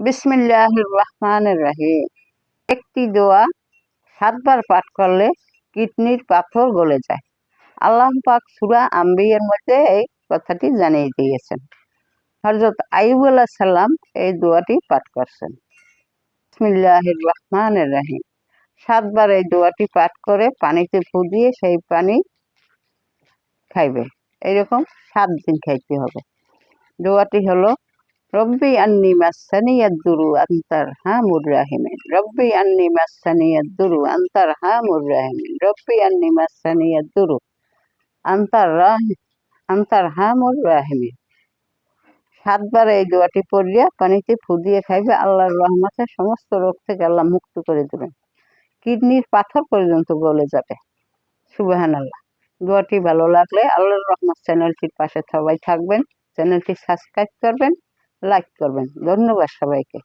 বিসমিল্লাহির রহমানির রহিম। একটি দোয়া ৭ বার পাঠ করলে কিডনির পাথর গলে যায়। আল্লাহ পাক সূরা আম্বিয়ার মধ্যে এই কথাটি জানিয়ে দিয়েছেন। হযরত আইয়ুব আলাইহিস সালাম এই দোয়াটি পাঠ করছেন। বিসমিল্লাহির রহমানির রহিম। ৭ বার এই দোয়াটি পাঠ করে পানিতে ফু দিয়ে সেই পানি খাইবে। এরকম ৭ দিন খাইতে হবে। দোয়াটি হলো রব্বি আন্নি মাসানিয়াদ-দুরু আনতার হামুর রাহিমিন। রব্বি আন্নি মাসানিয়াদ-দুরু আনতার হামুর রাহিমিন। রব্বি আন্নি মাসানিয়াদ-দুরু আনতার হামুর রাহিমিন। ৭ বার এই দোয়াটি পড়িয়া পানিতে ফু দিয়ে খাইবে। আল্লাহর রহমতে সমস্ত রোগ থেকে আল্লাহ মুক্ত করে দেবেন। কিডনির পাথর পর্যন্ত গলে যাবে। সুবহানাল্লাহ। দোয়াটি ভালো লাগলে আল্লাহর রহমত চ্যানেলটির পাশে সবাই থাকবেন। চ্যানেলটি সাবস্ক্রাইব করবেন, লাইক করবেন। ধন্যবাদ সবাইকে।